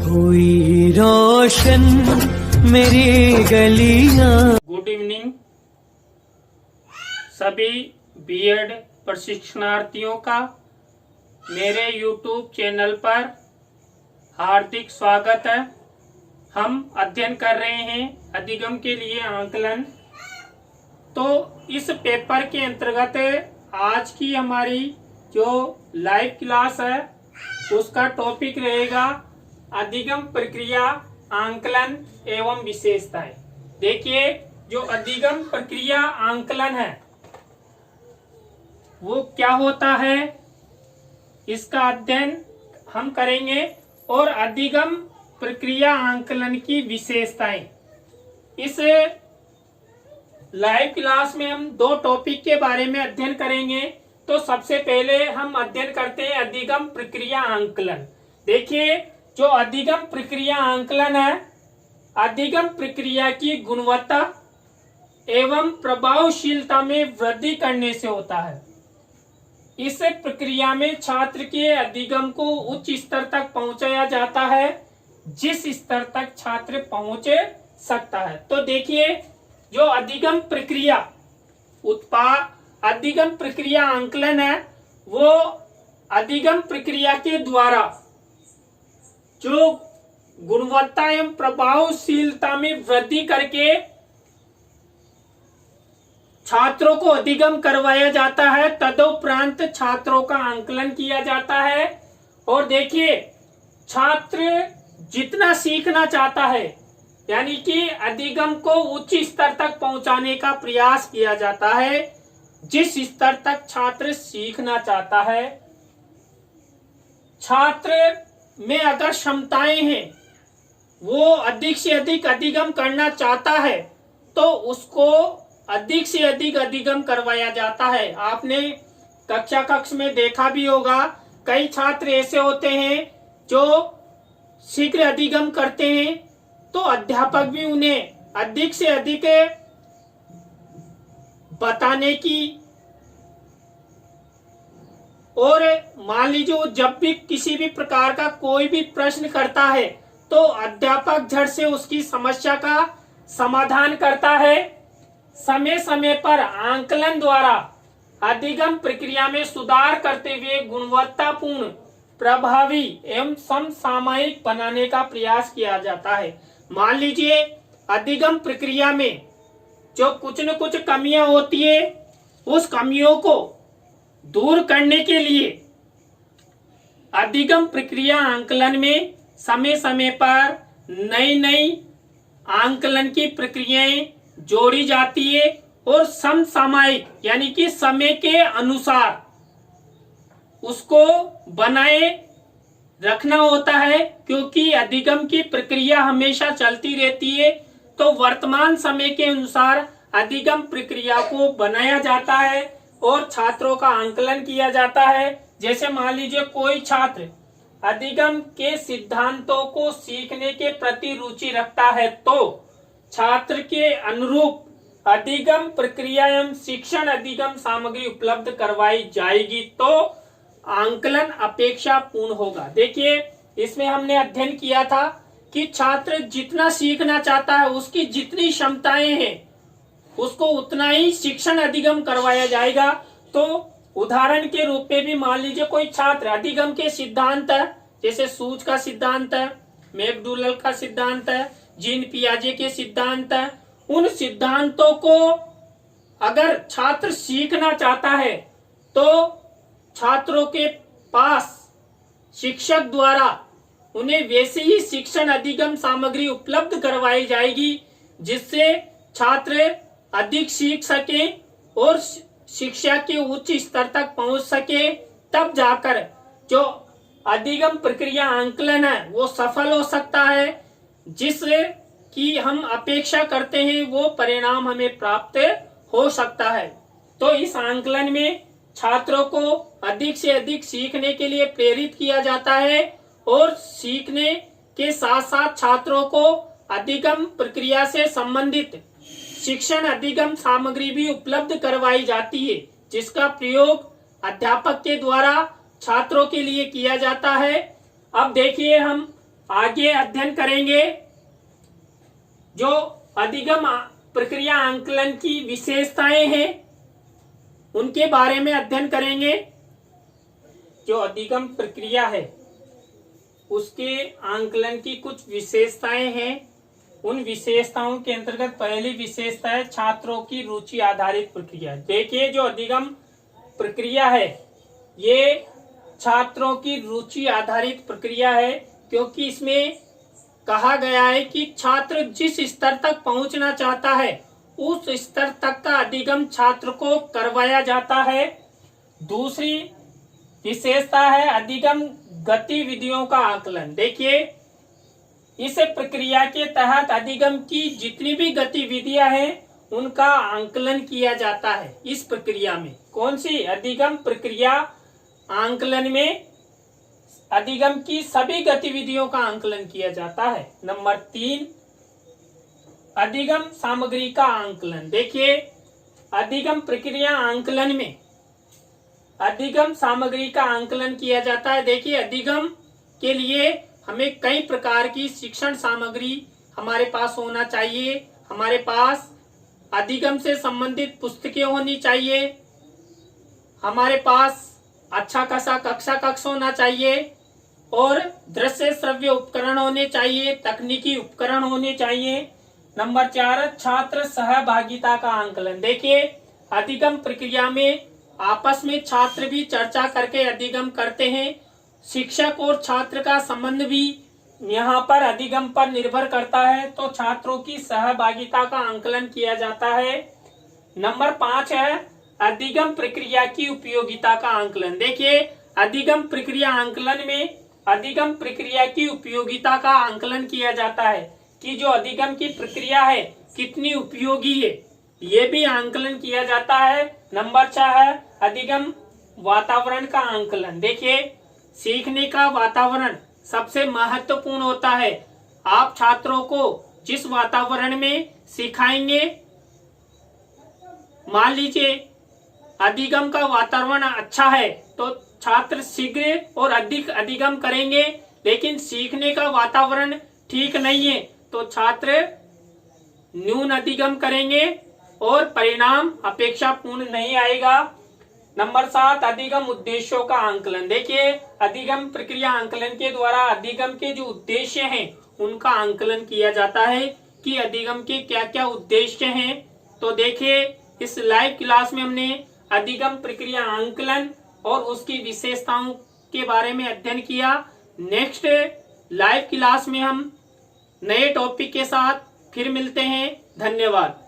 हुई रोशन मेरी गलियां। गुड इवनिंग सभी बीएड प्रशिक्षणार्थियों का मेरे यूट्यूब चैनल पर हार्दिक स्वागत है। हम अध्ययन कर रहे हैं अधिगम के लिए आंकलन। तो इस पेपर के अंतर्गत आज की हमारी जो लाइव क्लास है उसका टॉपिक रहेगा अधिगम प्रक्रिया, आंकलन एवं विशेषताएं। देखिए, जो अधिगम प्रक्रिया आंकलन है वो क्या होता है, इसका अध्ययन हम करेंगे। और अधिगम प्रक्रिया आंकलन की विशेषताएं, इस लाइव क्लास में हम दो टॉपिक के बारे में अध्ययन करेंगे। तो सबसे पहले हम अध्ययन करते हैं अधिगम प्रक्रिया आंकलन। देखिए, जो अधिगम प्रक्रिया आंकलन है, अधिगम प्रक्रिया की गुणवत्ता एवं प्रभावशीलता में वृद्धि करने से होता है। इस प्रक्रिया में छात्र के अधिगम को उच्च स्तर तक पहुंचाया जाता है, जिस स्तर तक छात्र पहुंच सकता है। तो देखिए, जो अधिगम प्रक्रिया अधिगम प्रक्रिया आंकलन है, वो अधिगम प्रक्रिया के द्वारा जो गुणवत्ता एवं प्रभावशीलता में वृद्धि करके छात्रों को अधिगम करवाया जाता है। तदुपरांत छात्रों का आंकलन किया जाता है। और देखिए, छात्र जितना सीखना चाहता है, यानी कि अधिगम को उच्च स्तर तक पहुंचाने का प्रयास किया जाता है। जिस स्तर तक छात्र सीखना चाहता है, छात्र में अगर क्षमताएं हैं, वो अधिक से अधिक अधिगम करना चाहता है, तो उसको अधिक से अधिक अधिगम करवाया जाता है। आपने कक्ष में देखा भी होगा, कई छात्र ऐसे होते हैं जो शीघ्र अधिगम करते हैं, तो अध्यापक भी उन्हें अधिक से अधिक बताने की, और मान लीजिए जब भी किसी भी प्रकार का कोई भी प्रश्न करता है, तो अध्यापक झट से उसकी समस्या का समाधान करता है। समय समय पर आंकलन द्वारा अधिगम प्रक्रिया में सुधार करते हुए गुणवत्तापूर्ण, प्रभावी एवं समसामयिक बनाने का प्रयास किया जाता है। मान लीजिए, अधिगम प्रक्रिया में जो कुछ न कुछ कमियां होती है, उस कमियों को दूर करने के लिए अधिगम प्रक्रिया आंकलन में समय समय पर नई नई आंकलन की प्रक्रियाएं जोड़ी जाती है और समसामयिक यानी कि समय के अनुसार उसको बनाए रखना होता है। क्योंकि अधिगम की प्रक्रिया हमेशा चलती रहती है, तो वर्तमान समय के अनुसार अधिगम प्रक्रिया को बनाया जाता है और छात्रों का आंकलन किया जाता है। जैसे मान लीजिए, कोई छात्र अधिगम के सिद्धांतों को सीखने के प्रति रुचि रखता है, तो छात्र के अनुरूप अधिगम प्रक्रिया एवं शिक्षण अधिगम सामग्री उपलब्ध करवाई जाएगी, तो आंकलन अपेक्षा पूर्ण होगा। देखिए, इसमें हमने अध्ययन किया था कि छात्र जितना सीखना चाहता है, उसकी जितनी क्षमताएं हैं, उसको उतना ही शिक्षण अधिगम करवाया जाएगा। तो उदाहरण के रूप में भी मान लीजिए, कोई छात्र अधिगम के सिद्धांत है, जैसे सूज का सिद्धांत है, मैकडूगल का सिद्धांत है, जीन पियाजे के सिद्धांत है, उन सिद्धांतों को अगर छात्र सीखना चाहता है, तो छात्रों के पास शिक्षक द्वारा उन्हें वैसे ही शिक्षण अधिगम सामग्री उपलब्ध करवाई जाएगी, जिससे छात्र अधिक सीख सके और शिक्षा के उच्च स्तर तक पहुंच सके। तब जाकर जो अधिगम प्रक्रिया आंकलन है वो सफल हो सकता है, जिससे कि हम अपेक्षा करते हैं वो परिणाम हमें प्राप्त हो सकता है। तो इस आंकलन में छात्रों को अधिक से अधिक सीखने के लिए प्रेरित किया जाता है और सीखने के साथ साथ छात्रों को अधिगम प्रक्रिया से संबंधित शिक्षण अधिगम सामग्री भी उपलब्ध करवाई जाती है, जिसका प्रयोग अध्यापक के द्वारा छात्रों के लिए किया जाता है। अब देखिए, हम आगे अध्ययन करेंगे जो अधिगम प्रक्रिया आंकलन की विशेषताएं हैं, उनके बारे में अध्ययन करेंगे। जो अधिगम प्रक्रिया है उसके आंकलन की कुछ विशेषताएं हैं। उन विशेषताओं के अंतर्गत पहली विशेषता है छात्रों की रुचि आधारित प्रक्रिया। देखिए, जो अधिगम प्रक्रिया है ये छात्रों की रुचि आधारित प्रक्रिया है, क्योंकि इसमें कहा गया है कि छात्र जिस स्तर तक पहुंचना चाहता है उस स्तर तक का अधिगम छात्र को करवाया जाता है। दूसरी विशेषता है अधिगम गतिविधियों का आकलन। देखिए, इस प्रक्रिया के तहत अधिगम की जितनी भी गतिविधियां हैं उनका आंकलन किया जाता है। इस प्रक्रिया में कौन सी अधिगम प्रक्रिया आंकलन में अधिगम की सभी गतिविधियों का आंकलन किया जाता है। नंबर 3, अधिगम सामग्री का आंकलन। देखिए, अधिगम प्रक्रिया आंकलन में अधिगम सामग्री का आंकलन किया जाता है। देखिए, अधिगम के लिए हमें कई प्रकार की शिक्षण सामग्री हमारे पास होना चाहिए। हमारे पास अधिगम से संबंधित पुस्तकें होनी चाहिए, हमारे पास अच्छा खासा कक्षा कक्ष होना चाहिए और दृश्य श्रव्य उपकरण होने चाहिए, तकनीकी उपकरण होने चाहिए। नंबर 4, छात्र सहभागिता का आंकलन। देखिए, अधिगम प्रक्रिया में आपस में छात्र भी चर्चा करके अधिगम करते हैं। शिक्षक और छात्र का संबंध भी यहाँ पर अधिगम पर निर्भर करता है, तो छात्रों की सहभागिता का आंकलन किया जाता है। नंबर 5 है अधिगम प्रक्रिया की उपयोगिता का आंकलन। देखिए, अधिगम प्रक्रिया आंकलन में अधिगम प्रक्रिया की उपयोगिता का आंकलन किया जाता है कि जो अधिगम की प्रक्रिया है कितनी उपयोगी है, ये भी आंकलन किया जाता है। नंबर 6 है अधिगम वातावरण का आंकलन। देखिए, सीखने का वातावरण सबसे महत्वपूर्ण होता है। आप छात्रों को जिस वातावरण में सिखाएंगे, मान लीजिए अधिगम का वातावरण अच्छा है तो छात्र शीघ्र और अधिक अधिगम करेंगे, लेकिन सीखने का वातावरण ठीक नहीं है तो छात्र न्यून अधिगम करेंगे और परिणाम अपेक्षापूर्ण नहीं आएगा। नंबर 7 अधिगम उद्देश्यों का आंकलन। देखिए, अधिगम प्रक्रिया आंकलन के द्वारा अधिगम के जो उद्देश्य हैं उनका आंकलन किया जाता है कि अधिगम के क्या क्या उद्देश्य हैं। तो देखिए, इस लाइव क्लास में हमने अधिगम प्रक्रिया आंकलन और उसकी विशेषताओं के बारे में अध्ययन किया। नेक्स्ट लाइव क्लास में हम नए टॉपिक के साथ फिर मिलते हैं। धन्यवाद।